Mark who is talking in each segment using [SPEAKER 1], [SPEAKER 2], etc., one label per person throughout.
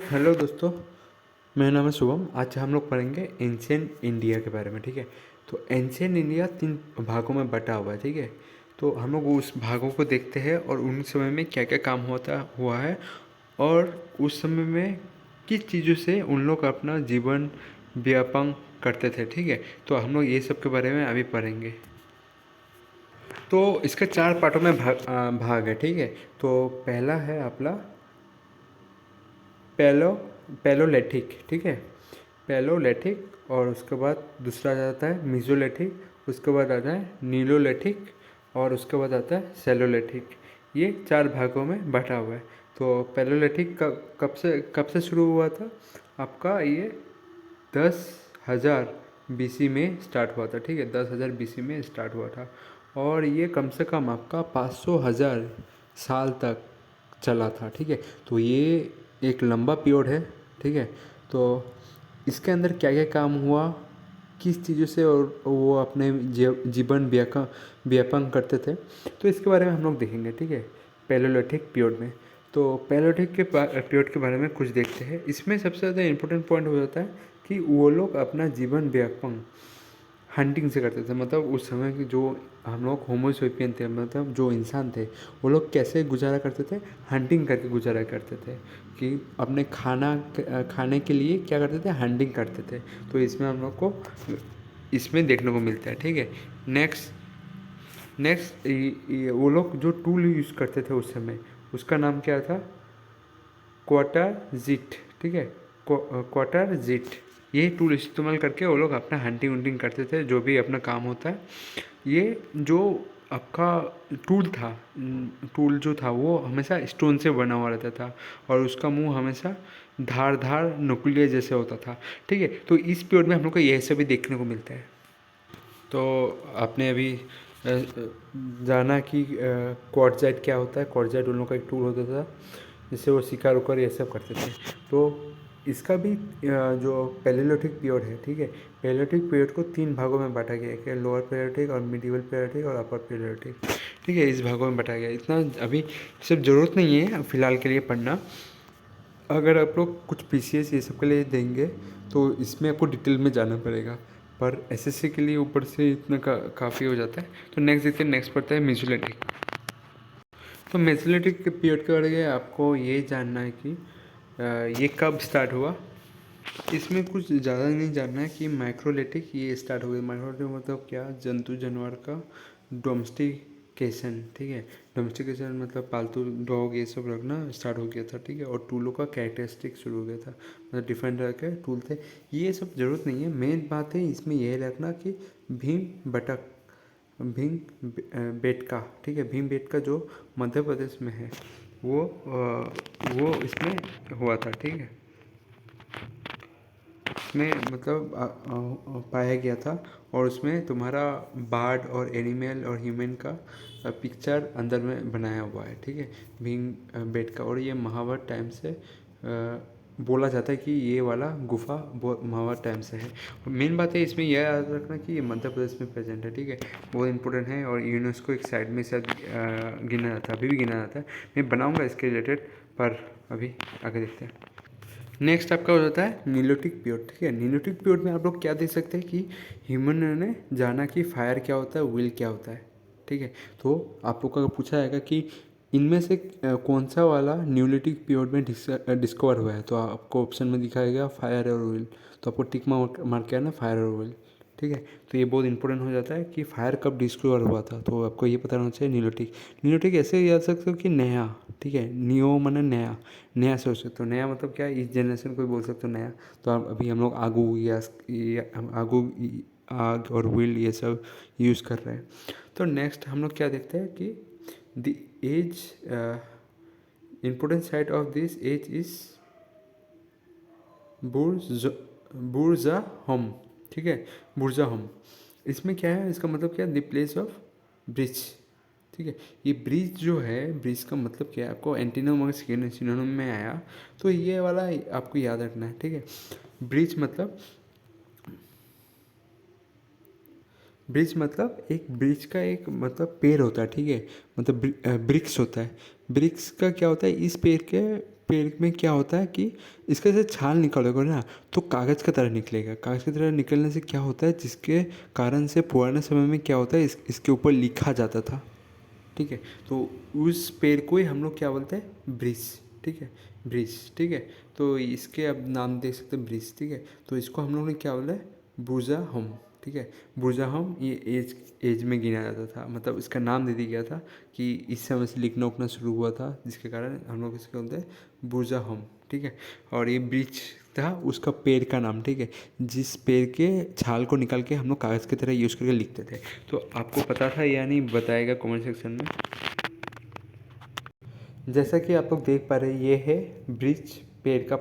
[SPEAKER 1] Hello दोस्तों। मेरा नाम है शुभम। आज हम लोग पढ़ेंगे एंशियंट इंडिया के बारे में। ठीक है, तो एंशियंट इंडिया 3 भागों में बटा हुआ है। ठीक है, तो हम लोग उस भागों को देखते हैं और उन समय में क्या क्या काम होता हुआ है और उस समय में किस चीज़ों से उन लोग अपना जीवन व्यापन करते थे। ठीक है, तो हम लोग ये सब के बारे में अभी पढ़ेंगे। तो इसके 4 पार्टों में भाग है। ठीक है, तो पहला है अपना पैलो पैलोलिथिक। ठीक है, पैलोलिथिक। और उसके बाद दूसरा आ जाता है मीजोलिथिक, उसके बाद आता है नीलोलिथिक और उसके बाद आता है सेलोलिथिक। ये 4 भागों में बटा हुआ है। तो पैलोलिथिक कब से शुरू हुआ था आपका? ये 10,000 बीसी में स्टार्ट हुआ था। ठीक है, 10,000 बीसी में स्टार्ट हुआ था और ये कम से कम आपका 500,000 साल तक चला था। ठीक है, तो ये एक लंबा पीरियड है। ठीक है, तो इसके अंदर क्या क्या काम हुआ, किस चीज़ों से और वो अपने जीवन व्यापन करते थे, तो इसके बारे में हम लोग देखेंगे। ठीक है, पैलोलिथिक पीरियड में। तो पैलोलिथिक के पीरियड के बारे में कुछ देखते हैं। इसमें सबसे ज़्यादा इम्पोर्टेंट पॉइंट हो जाता है कि वो लोग अपना जीवन व्यापन हंटिंग से करते थे। मतलब उस समय की जो हम लोग होमोसेपियन थे, मतलब जो इंसान थे, वो लोग कैसे गुजारा करते थे? हंटिंग करके गुजारा करते थे कि अपने खाने के लिए क्या करते थे? हंटिंग करते थे। तो इसमें हम लोग को इसमें देखने को मिलता है। ठीक है, नेक्स्ट वो लोग जो टूल यूज़ करते थे उस समय, उसका नाम क्या था? क्वार्टर जिट। ठीक है, क्वार्टर जिट। ये टूल इस्तेमाल करके वो लोग अपना हंटिंग वंटिंग करते थे, जो भी अपना काम होता है। ये जो आपका टूल जो था वो हमेशा स्टोन से बना हुआ रहता था और उसका मुंह हमेशा धार नुकीले जैसे होता था। ठीक है, तो इस पीरियड में हम लोग को यह सब भी देखने को मिलता है। तो आपने अभी जाना कि क्वार्टजाइट क्या होता है। क्वार्टजाइट उन लोगों का एक टूल होता था जिससे वो शिकार उकार ये सब करते थे। तो इसका भी जो पैलेलिथिक पीरियड है, ठीक है, पैलेलिथिक पीरियड को 3 भागों में बांटा गया है, कि लोअर पैलेलिथिक और मिडिवल पैलेलिथिक और अपर पैलेलिथिक। ठीक है, इस भागों में बांटा गया। इतना अभी सब ज़रूरत नहीं है फ़िलहाल के लिए पढ़ना। अगर आप लोग कुछ पीसीएस ये सब के लिए देंगे तो इसमें आपको डिटेल में जाना पड़ेगा, पर एसएससी के लिए ऊपर से इतना काफ़ी हो जाता है। तो नेक्स्ट देखते हैं, नेक्स्ट पढ़ता है मेसोलिथिक। तो मेसोलिथिक के पीरियड के बारे में आपको ये जानना है कि ये कब स्टार्ट हुआ। इसमें कुछ ज़्यादा नहीं जानना है कि माइक्रोलिथिक ये स्टार्ट हो गया। माइक्रोलिथिक मतलब क्या? जंतु जानवर का डोमेस्टिकेशन। ठीक है, डोमेस्टिकेशन मतलब पालतू डॉग ये सब रखना स्टार्ट हो गया था। ठीक है, और टूलों का कैरेक्टरिस्टिक शुरू हो गया था, मतलब डिफरेंट तरह के टूल थे। ये सब ज़रूरत नहीं है, मेन बात है इसमें यह रखना कि भीम बेटका। ठीक है, भीम बेटका जो मध्य प्रदेश में है वो इसमें हुआ था। ठीक है, इसमें मतलब पाया गया था और उसमें तुम्हारा बर्ड और एनिमल और ह्यूमन का पिक्चर अंदर में बनाया हुआ है। ठीक है, भीम बेटका। और ये महाभारत टाइम से बोला जाता है कि ये वाला गुफा महाभारत टाइम से है। मेन बात है इसमें यह याद रखना कि ये मध्य प्रदेश में प्रेजेंट है। ठीक है, बहुत इंपॉर्टेंट है और यूनेस्को एक साइड में शायद गिना जाता है, अभी भी गिना जाता है। मैं बनाऊंगा इसके रिलेटेड, पर अभी आगे देखते हैं। नेक्स्ट आपका हो जाता है नीलोटिक पीरियड। ठीक है, नीलोटिक पीरियड में आप लोग क्या देख सकते हैं कि ह्यूमन ने जाना कि फायर क्या होता है, व्हील क्या होता है। ठीक है, तो आप लोग को अगर पूछा जाएगा कि इनमें से कौन सा वाला न्यूलिटिक पीरियड में डिस्कवर हुआ है, तो आपको ऑप्शन में दिखाएगा फायर और व्हील। तो आपको टिक मार के आना फायर और व्हील। ठीक है, तो ये बहुत इंपॉर्टेंट हो जाता है कि फायर कब डिस्कवर हुआ था, तो आपको ये पता होना चाहिए नीलोटिक। नीलोटिक ऐसे याद सकते हो कि नया। ठीक है, नियो माने नया, नया सोच सकते हो। नया मतलब क्या? इस जनरेशन को भी बोल सकते हो नया। तो अभी हम लोग आगू आग और व्हील ये सब यूज़ कर रहे हैं। तो नेक्स्ट हम लोग क्या देखते हैं कि the age important site of this age is Burzahom होम। ठीक है, बुर्जा होम। इसमें क्या है? इसका मतलब क्या है? The place of bridge. ठीक है, ये ब्रिज जो है, ब्रिज का मतलब क्या है? आपको एंटीनम अगर सिनोनिम में आया तो ये वाला आपको याद रखना है। ठीक है, ब्रिज मतलब एक ब्रिज का एक मतलब पेड़ होता है। ठीक है, मतलब ब्रिक्स होता है। ब्रिक्स का क्या होता है? इस पेड़ के पेड़ में क्या होता है कि इसका जैसे छाल निकालोगे ना तो कागज़ की तरह निकलेगा। कागज़ की तरह निकलने से क्या होता है, जिसके कारण से पुराने समय में क्या होता है, इसके ऊपर लिखा जाता था। ठीक है, तो उस पेड़ को ही हम लोग क्या बोलते हैं, ब्रिज। ठीक है, ब्रिज। ठीक है, तो इसके अब नाम देख सकते हैं, ब्रिज। ठीक है, तो इसको हम लोग ने क्या बोला है, बुर्जा होम। ठीक है, बुर्जा होम ये एज में गिना जाता था, मतलब इसका नाम दे दिया गया था कि इस समय से लिखना उखना शुरू हुआ था, जिसके कारण हम लोग इसको बोलते हैं बुर्जा होम। ठीक है, और ये ब्रिज था उसका पेड़ का नाम। ठीक है, जिस पेड़ के छाल को निकाल के हम लोग कागज़ की तरह यूज़ करके लिखते थे। तो आपको पता था या नहीं, बताएगा कमेंट सेक्शन में। जैसा कि आप लोग देख पा रहे हैं, ये है ब्रिज पेड़ का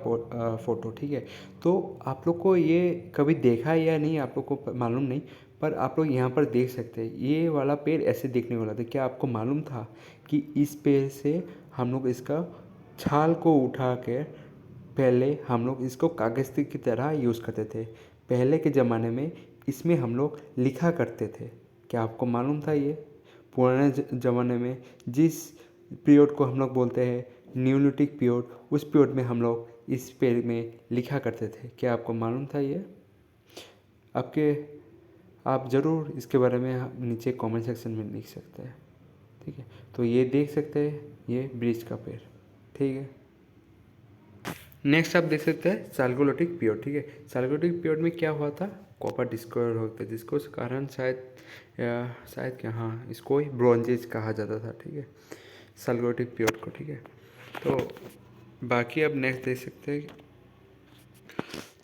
[SPEAKER 1] फ़ोटो। ठीक है, तो आप लोग को ये कभी देखा है या नहीं, आप लोग को मालूम नहीं, पर आप लोग यहाँ पर देख सकते हैं ये वाला पेड़ ऐसे देखने वाला था। क्या आपको मालूम था कि इस पेड़ से हम लोग इसका छाल को उठा के पहले हम लोग इसको कागज़ की तरह यूज़ करते थे। पहले के ज़माने में इसमें हम लोग लिखा करते थे। क्या आपको मालूम था ये? पुराने ज़माने में जिस पीरियड को हम लोग बोलते हैं न्यूलिथिक पीरियड, उस पीरियड में हम लोग इस पेड़ में लिखा करते थे। क्या आपको मालूम था ये? आपके आप ज़रूर इसके बारे में नीचे कमेंट सेक्शन में लिख सकते हैं। ठीक है, तो ये देख सकते हैं, ये ब्रिज का पेड़। ठीक है, नेक्स्ट आप देख सकते हैं चालकोलिथिक पीरियड। ठीक है, चालकोलिथिक पीरियड में क्या हुआ था, कॉपर डिस्कवर होता है, जिसको कारण शायद क्या, हाँ, इसको ही ब्रॉन्ज एज कहा जाता था। ठीक है, चालकोलिथिक पीरियड को। ठीक है, तो बाकी अब नेक्स्ट देख सकते हैं।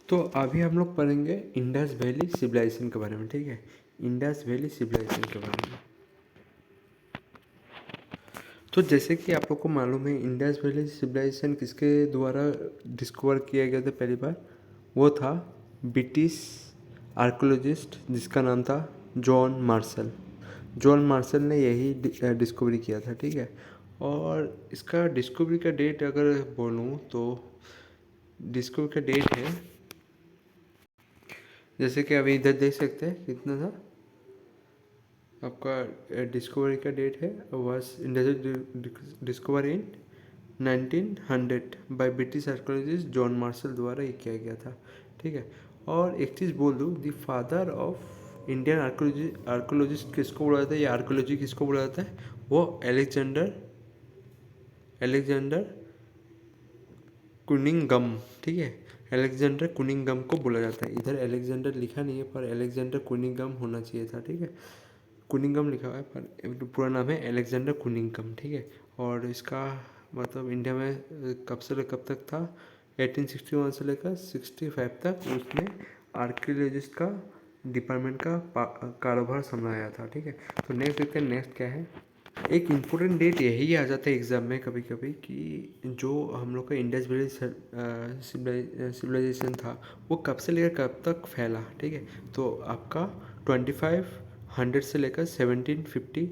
[SPEAKER 1] तो अभी हम लोग पढ़ेंगे इंडस वैली सिविलाइजेशन के बारे में। ठीक है, इंडस वैली सिविलाइजेशन के बारे में। तो जैसे कि आप लोग को मालूम है, इंडस वैली सिविलाइजेशन किसके द्वारा डिस्कवर किया गया था पहली बार, वो था ब्रिटिश आर्कोलॉजिस्ट जिसका नाम था जॉन मार्शल। जॉन मार्शल ने यही डिस्कवरी किया था। ठीक है, और इसका डिस्कवरी का डेट अगर बोलूँ तो डिस्कवरी का डेट है, जैसे कि अभी इधर देख सकते हैं कितना था आपका डिस्कवरी का डेट है, was discover in 1900 by British archaeologist John Marshall द्वारा ये किया गया था। ठीक है, और एक चीज़ बोल दूँ, the father of Indian archaeologist किसको बोला जाता है, या आर्कोलॉजी किसको बोला जाता है, वो एलेक्जेंडर कुनिंगम। ठीक है, एलेक्जेंडर कुनिंगम को बोला जाता है। इधर एलेक्जेंडर लिखा नहीं है, पर एलेक्जेंडर कुनिंगम होना चाहिए था। ठीक है, कुनिंगम लिखा हुआ है, पर पूरा नाम है एलेक्जेंडर कुनिंगम। ठीक है, और इसका मतलब इंडिया में कब से कब तक था, 1861 से लेकर 65 तक उसने आर्कियोलॉजिस्ट का डिपार्टमेंट का कारोबार संभाला था। ठीक है, तो नेक्स्ट देखते हैं, नेक्स्ट क्या है। एक इम्पोर्टेंट डेट यही आ जाता है एग्ज़ाम में कभी कभी, कि जो हम लोग का इंडस वैली सिविलाइजेशन था वो कब से लेकर कब तक फैला। ठीक है, तो आपका 2500 से लेकर 1750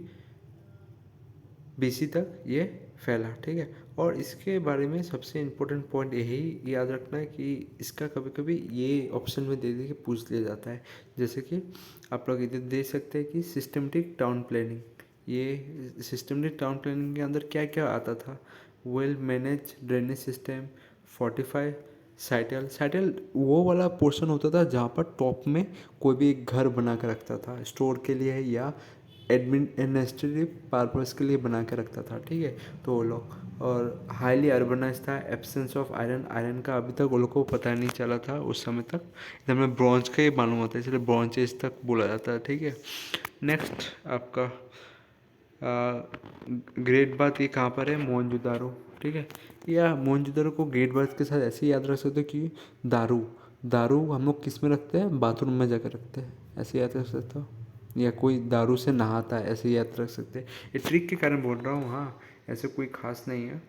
[SPEAKER 1] BC तक ये फैला। ठीक है, और इसके बारे में सबसे इम्पोर्टेंट पॉइंट यही याद रखना है कि इसका कभी कभी ये ऑप्शन में दे के पूछ लिया जाता है। जैसे कि आप लोग इधर देख सकते हैं कि सिस्टमेटिक टाउन प्लानिंग, ये सिस्टमेटिक टाउन प्लानिंग के अंदर क्या क्या आता था, well manage drainage system, fortify citadel वो वाला पोर्शन होता था जहाँ पर टॉप में कोई भी एक घर बना कर रखता था स्टोर के लिए या एडमिनिस्ट्रेटिव पर्पस के लिए बना के रखता था। ठीक है, तो वो लोग, और हाईली अर्बनाइज था, एब्सेंस ऑफ आयरन का अभी तक वो लोग को पता नहीं चला था उस समय तक। इधर में ब्रॉन्ज का ही मालूम होता है, इसलिए ब्रॉन्ज एज तक बोला जाता है। ठीक है, नेक्स्ट आपका ग्रेट बात ये कहाँ पर है, मोहनजोदारो। ठीक है, या मोहनजोदारो को ग्रेट बात के साथ ऐसे ही याद रख सकते हो कि दारू दारू हम लोग किस में रखते हैं, बाथरूम में जाकर रखते हैं, ऐसे याद रख सकते हो, या कोई दारू से नहाता है, ऐसे याद रख सकते हैं। ये ट्रिक के कारण बोल रहा हूँ, हाँ, ऐसे कोई खास नहीं है।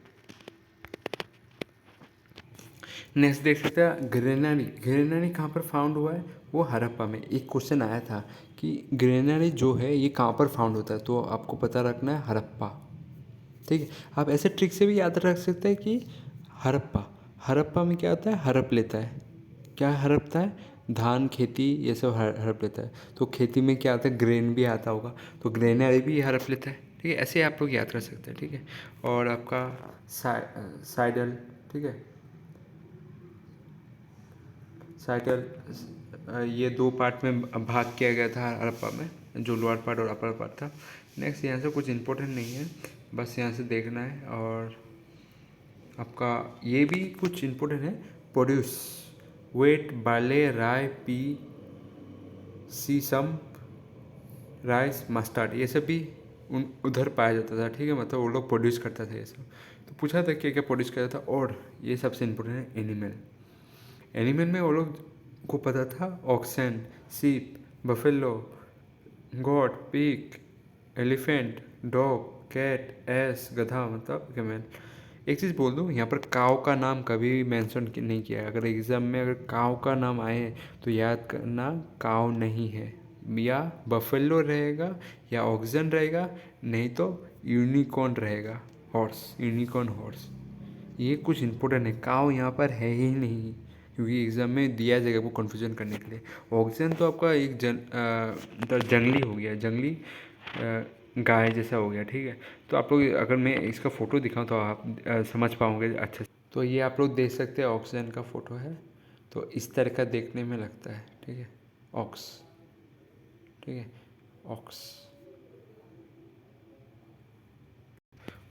[SPEAKER 1] नेक्स्ट देख सकते हैं ग्रेनारी। ग्रेनारी कहाँ पर फाउंड हुआ है, वो हड़प्पा में। एक क्वेश्चन आया था कि ग्रेनारी जो है ये कहाँ पर फाउंड होता है, तो आपको पता रखना है हड़प्पा। ठीक है, आप ऐसे ट्रिक से भी याद रख सकते हैं कि हड़प्पा हड़प्पा में क्या होता है, हड़प लेता है। क्या हड़पता है, धान खेती ये सब हड़प लेता है। तो खेती में क्या आता है, ग्रेन भी आता होगा, तो ग्रेनरी भी हड़प लेता है। ठीक है, ऐसे आप लोग याद कर सकते हैं। ठीक है, और आपका साइडल ठीक है। साइकिल ये दो पार्ट में भाग किया गया था हड़प्पा में, जो लोअर पार्ट और अपर पार्ट था। नेक्स्ट यहाँ से कुछ इम्पोर्टेंट नहीं है, बस यहाँ से देखना है। और आपका ये भी कुछ इम्पोर्टेंट है, प्रोड्यूस वेट बाले राय पी सीसम राइस मस्टर्ड, ये सब भी उधर पाया जाता था। ठीक है, मतलब वो लोग प्रोड्यूस करता था ये सब। तो पूछा था क्या क्या प्रोड्यूस करता था। और ये सबसे इम्पोर्टेंट है एनिमल। एनिमल में वो लोग को पता था oxen, sheep, buffalo, goat, pig, elephant, dog, cat, ass, गधा, मतलब कैमल। एक चीज़ बोल दूँ, यहाँ पर काव का नाम कभी भी मेंशन नहीं किया है। अगर एग्ज़ाम में अगर काव का नाम आए तो याद करना काव नहीं है, या बफेलो रहेगा या ऑक्सन रहेगा, नहीं तो यूनिकॉर्न रहेगा, हॉर्स, यूनिकॉर्न हॉर्स। ये कुछ इंपॉर्टेंट है, काव यहाँ पर है ही नहीं, क्योंकि एग्ज़ाम में दिया जाएगा वो कन्फ्यूजन करने के लिए। ऑक्सीजन तो आपका एक जंगली हो गया, जंगली गाय जैसा हो गया। ठीक है, तो आप लोग अगर मैं इसका फ़ोटो दिखाऊं तो आप समझ पाओगे अच्छे से। तो ये आप लोग देख सकते हैं, ऑक्सीजन का फ़ोटो है, तो इस तरह का देखने में लगता है। ठीक है, ऑक्स, ठीक है, ऑक्स।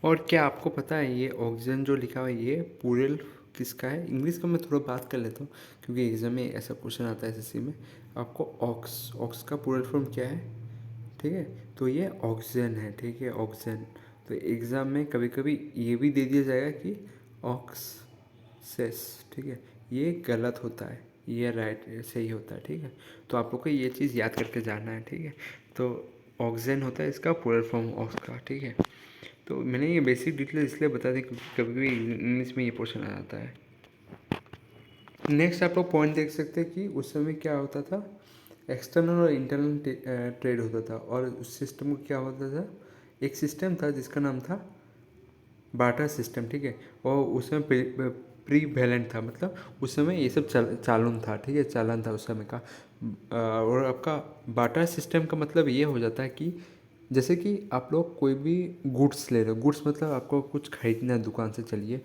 [SPEAKER 1] और क्या आपको पता है ये ऑक्सीजन जो लिखा हुआ है ये प्लूरल किसका है? इंग्लिश का मैं थोड़ा बात कर लेता हूँ, क्योंकि एग्जाम में ऐसा क्वेश्चन आता है एसएससी में। आपको ऑक्स, ऑक्स का प्लूरल फॉर्म क्या है? ठीक है, तो ये ऑक्सीजन है। ठीक है, ऑक्सीजन। तो एग्ज़ाम में कभी कभी ये भी दे दिया जाएगा कि ऑक्सेस। ठीक है, ये गलत होता है, ये राइट सही होता है। ठीक है, तो आप लोग को ये चीज़ याद करके जाना है। ठीक है, तो ऑक्सीजन होता है इसका प्लूरल फॉर्म ऑक्स का। ठीक है, तो मैंने ये बेसिक डिटेल इसलिए बता दी क्योंकि कभी कभी इंग्लिश में ये क्वेश्चन आ जाता है। नेक्स्ट आप लोग पॉइंट देख सकते हैं कि उस समय क्या होता था, एक्सटर्नल और इंटरनल ट्रेड होता था। और उस सिस्टम को क्या होता था, एक सिस्टम था जिसका नाम था बार्टर सिस्टम। ठीक है, और उस समय प्री वैलेंट था, मतलब उस समय ये सब चालन था। ठीक है, चालन था उस समय का। और आपका बार्टर सिस्टम का मतलब ये हो जाता है कि जैसे कि आप लोग कोई भी गुड्स ले रहे हो, गुड्स मतलब आपको कुछ खरीदना है दुकान से, चलिए,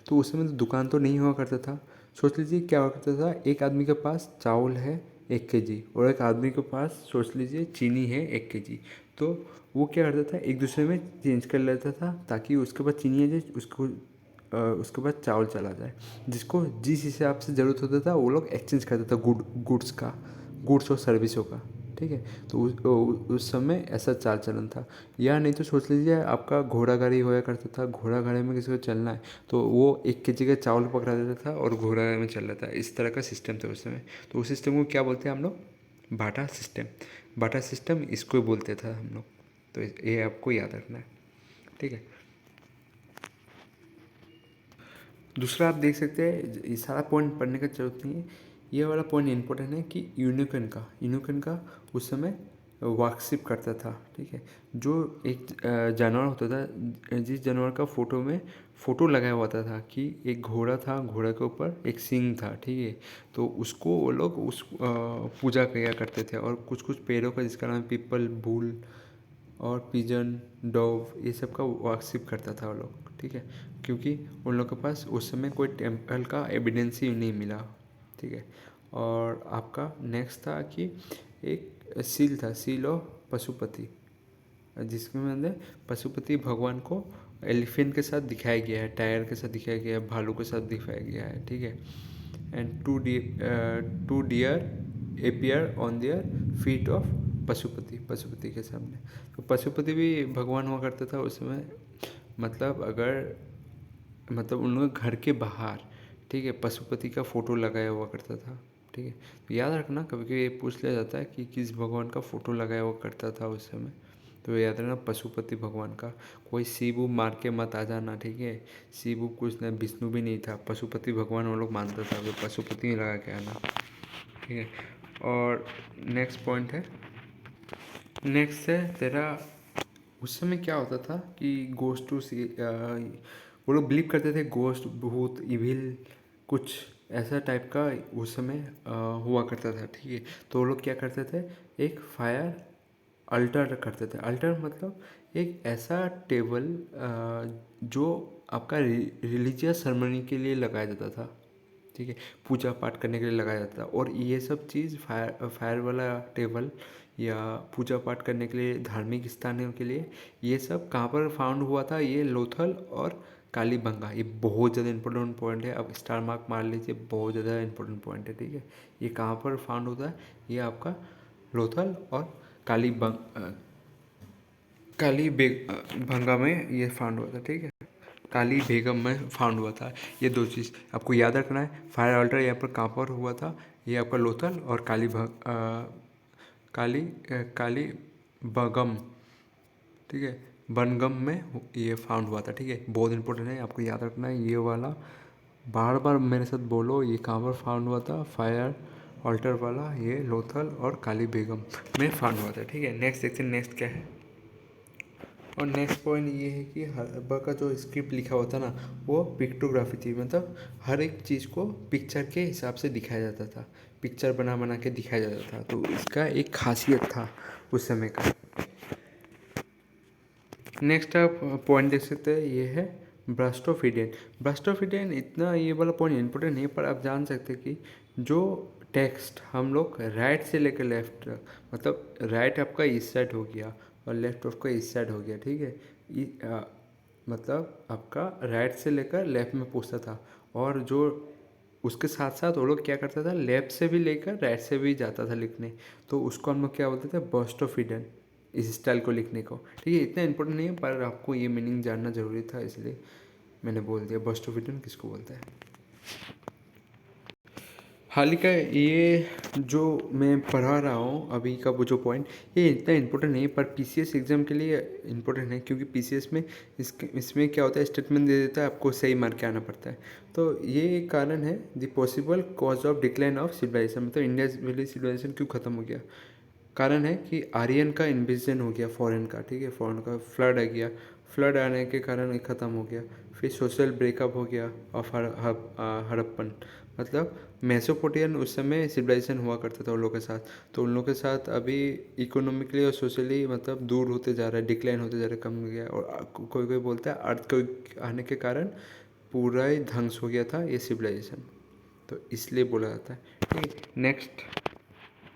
[SPEAKER 1] तो उस समय तो दुकान तो नहीं हुआ करता था। सोच लीजिए क्या हुआ करता था, एक आदमी के पास चावल है 1 kg, और एक आदमी के पास सोच लीजिए चीनी है 1 kg। तो वो क्या करता था, एक दूसरे में चेंज कर लेता था, ताकि उसके पास चीनी आ जाए, उसके बाद चावल चला जाए। जिसको जिस हिसाब से ज़रूरत होता था वो लोग एक्सचेंज करता था, गुड्स का, गुड्स और सर्विसों का। ठीक है, तो उस समय ऐसा चाल चलन था। या नहीं तो सोच लीजिए आपका घोड़ा गाड़ी होया करता था, घोड़ा गाड़ी में किसी को चलना है तो वो 1 kg का चावल पकड़ा देता था और घोड़ा गाड़ी में चल रहा था। इस तरह का सिस्टम था उस समय। तो उस सिस्टम को क्या बोलते हैं हम लोग? बाटा सिस्टम। बाटा सिस्टम इसको ही बोलते थे हम लोग। तो ये आपको याद रखना है। ठीक है, दूसरा आप देख सकते हैं, ये सारा पॉइंट पढ़ने का जरूरत नहीं है, ये वाला पॉइंट इंपॉर्टेंट है कि यूनिकॉर्न का उस समय वर्कशिप करता था। ठीक है, जो एक जानवर होता था, जिस जानवर का फोटो में फ़ोटो लगाया हुआ था कि एक घोड़ा था, घोड़ा के ऊपर एक सींग था। ठीक है, तो उसको वो लोग उस पूजा किया करते थे। और कुछ कुछ पेड़ों का जिसका नाम पीपल, बूल और पिजन, डोव, ये सब का वर्शिप करता था वो लोग। ठीक है, क्योंकि उन लोग के पास उस समय कोई टेम्पल का एविडेंस ही नहीं मिला। ठीक है, और आपका नेक्स्ट था कि एक सील था, सील ऑफ पशुपति, जिसमें मतलब पशुपति भगवान को एलिफेंट के साथ दिखाया गया है, टायर के साथ दिखाया गया है, भालू के साथ दिखाया गया है। ठीक है, and two deer appear on their feet of Pashupati के सामने। तो पशुपति भी भगवान हुआ करता था उस समय, मतलब अगर, मतलब उन लोग घर के बाहर, ठीक है, पशुपति का फ़ोटो लगाया हुआ करता था। ठीक है, तो याद रखना, कभी कभी ये पूछ लिया जाता है कि किस भगवान का फ़ोटो लगाया हुआ करता था उस समय। तो याद रखना, पशुपति भगवान का। कोई शिव मार के मत आ जाना। ठीक है, शिव कुछ नहीं, विष्णु भी नहीं था, पशुपति भगवान वो लोग मानता था, तो पशुपति ही लगा के आना। ठीक है, और नेक्स्ट पॉइंट है, नेक्स्ट है तेरा, उस समय क्या होता था कि गोस्ट टू सी, वो लोग बिलीव करते थे गोस्ट, भूत, इविल, कुछ ऐसा टाइप का उस समय हुआ करता था। ठीक है, तो वो लोग क्या करते थे, एक फायर अल्टर करते थे। अल्टर मतलब एक ऐसा टेबल जो आपका रिलीजियस सेरेमनी के लिए लगाया जाता था, ठीक है, पूजा पाठ करने के लिए लगाया जाता था। और ये सब चीज़ फायर वाला टेबल या पूजा पाठ करने के लिए धार्मिक स्थानों के लिए ये सब कहाँ पर फाउंड हुआ था, ये लोथल और कालीबंगा। ये बहुत ज़्यादा इंपॉर्टेंट पॉइंट है, अब स्टार मार्क मार लीजिए, बहुत ज़्यादा इंपॉर्टेंट पॉइंट है, ठीक है। ये कहाँ पर फाउंड होता है, ये आपका लोथल और भंगा में ये फाउंड हुआ था, ठीक है। काली बेगम में फाउंड हुआ था। ये दो चीज़ आपको याद रखना है। फायर ऑल्टर यहाँ पर कहाँ पर हुआ था, ये आपका लोथल और काली बगम, ठीक है, बनगम में ये फाउंड हुआ था, ठीक है। बहुत इंपॉर्टेंट है, आपको याद रखना है ये वाला। बार बार मेरे साथ बोलो, ये कहाँ पर फाउंड हुआ था, फायर ऑल्टर वाला ये लोथल और काली बेगम में फाउंड हुआ था, ठीक है। नेक्स्ट देखते हैं, नेक्स्ट क्या है। और नेक्स्ट पॉइंट ये है कि अकबर का जो स्क्रिप्ट लिखा हुआ था ना, वो पिक्टोग्राफी थी, मतलब हर एक चीज़ को पिक्चर के हिसाब से दिखाया जाता था, पिक्चर बना बना के दिखाया जाता था। तो इसका एक खासियत था उस समय का। नेक्स्ट आप पॉइंट देख सकते हैं, ये है burst of Eden. Burst of Eden इतना ये वाला पॉइंट इंपॉर्टेंट नहीं है, पर आप जान सकते हैं कि जो टेक्स्ट हम लोग राइट से लेकर लेफ्ट, मतलब राइट आपका इस साइड हो गया और लेफ्ट आपका इस साइड हो गया, ठीक है। मतलब आपका राइट से लेकर लेफ्ट में पूछता था, और जो उसके साथ साथ वो लोग क्या करता था, लेफ्ट से भी लेकर राइट से भी जाता था लिखने। तो उसको हम लोग क्या बोलते थे, बस्ट ऑफ इडन, इस स्टाइल को लिखने को, ठीक है। इतना इंपॉर्टेंट नहीं है, पर आपको ये मीनिंग जानना ज़रूरी था, इसलिए मैंने बोल दिया बस्ट ऑफ इडन किसको बोलता है। हाल ही का ये जो मैं पढ़ा रहा हूँ अभी का वो जो पॉइंट, ये इतना इंपॉर्टेंट नहीं है, पर पीसीएस एग्ज़ाम के लिए इंपॉर्टेंट है, क्योंकि पीसीएस में इसमें क्या होता है, स्टेटमेंट दे देता है, आपको सही मार्क के आना पड़ता है। तो ये एक कारण है, the possible cause of decline of civilisation, मतलब इंडिया वैली सिविलाइजेशन क्यों ख़त्म हो गया। कारण है कि आर्यन का इन्वेजन हो गया, फॉरेन का, ठीक है, फॉरेन का फ्लड आ गया, फ्लड आने के कारण ये ख़त्म हो गया। फिर सोशल ब्रेकअप हो गया ऑफ हड़प्पन, मतलब मेसोपोटामियन उस समय सिविलाइजेशन हुआ करता था उन लोगों के साथ, तो उन लोगों के साथ अभी इकोनॉमिकली और सोशली मतलब दूर होते जा रहा है, डिक्लाइन होते जा रहा है, कम हो गया। और कोई कोई बोलता है अर्थ को आने के कारण पूरा ही ध्वंस हो गया था ये सिविलाइजेशन, तो इसलिए बोला जाता है, ठीक है। नेक्स्ट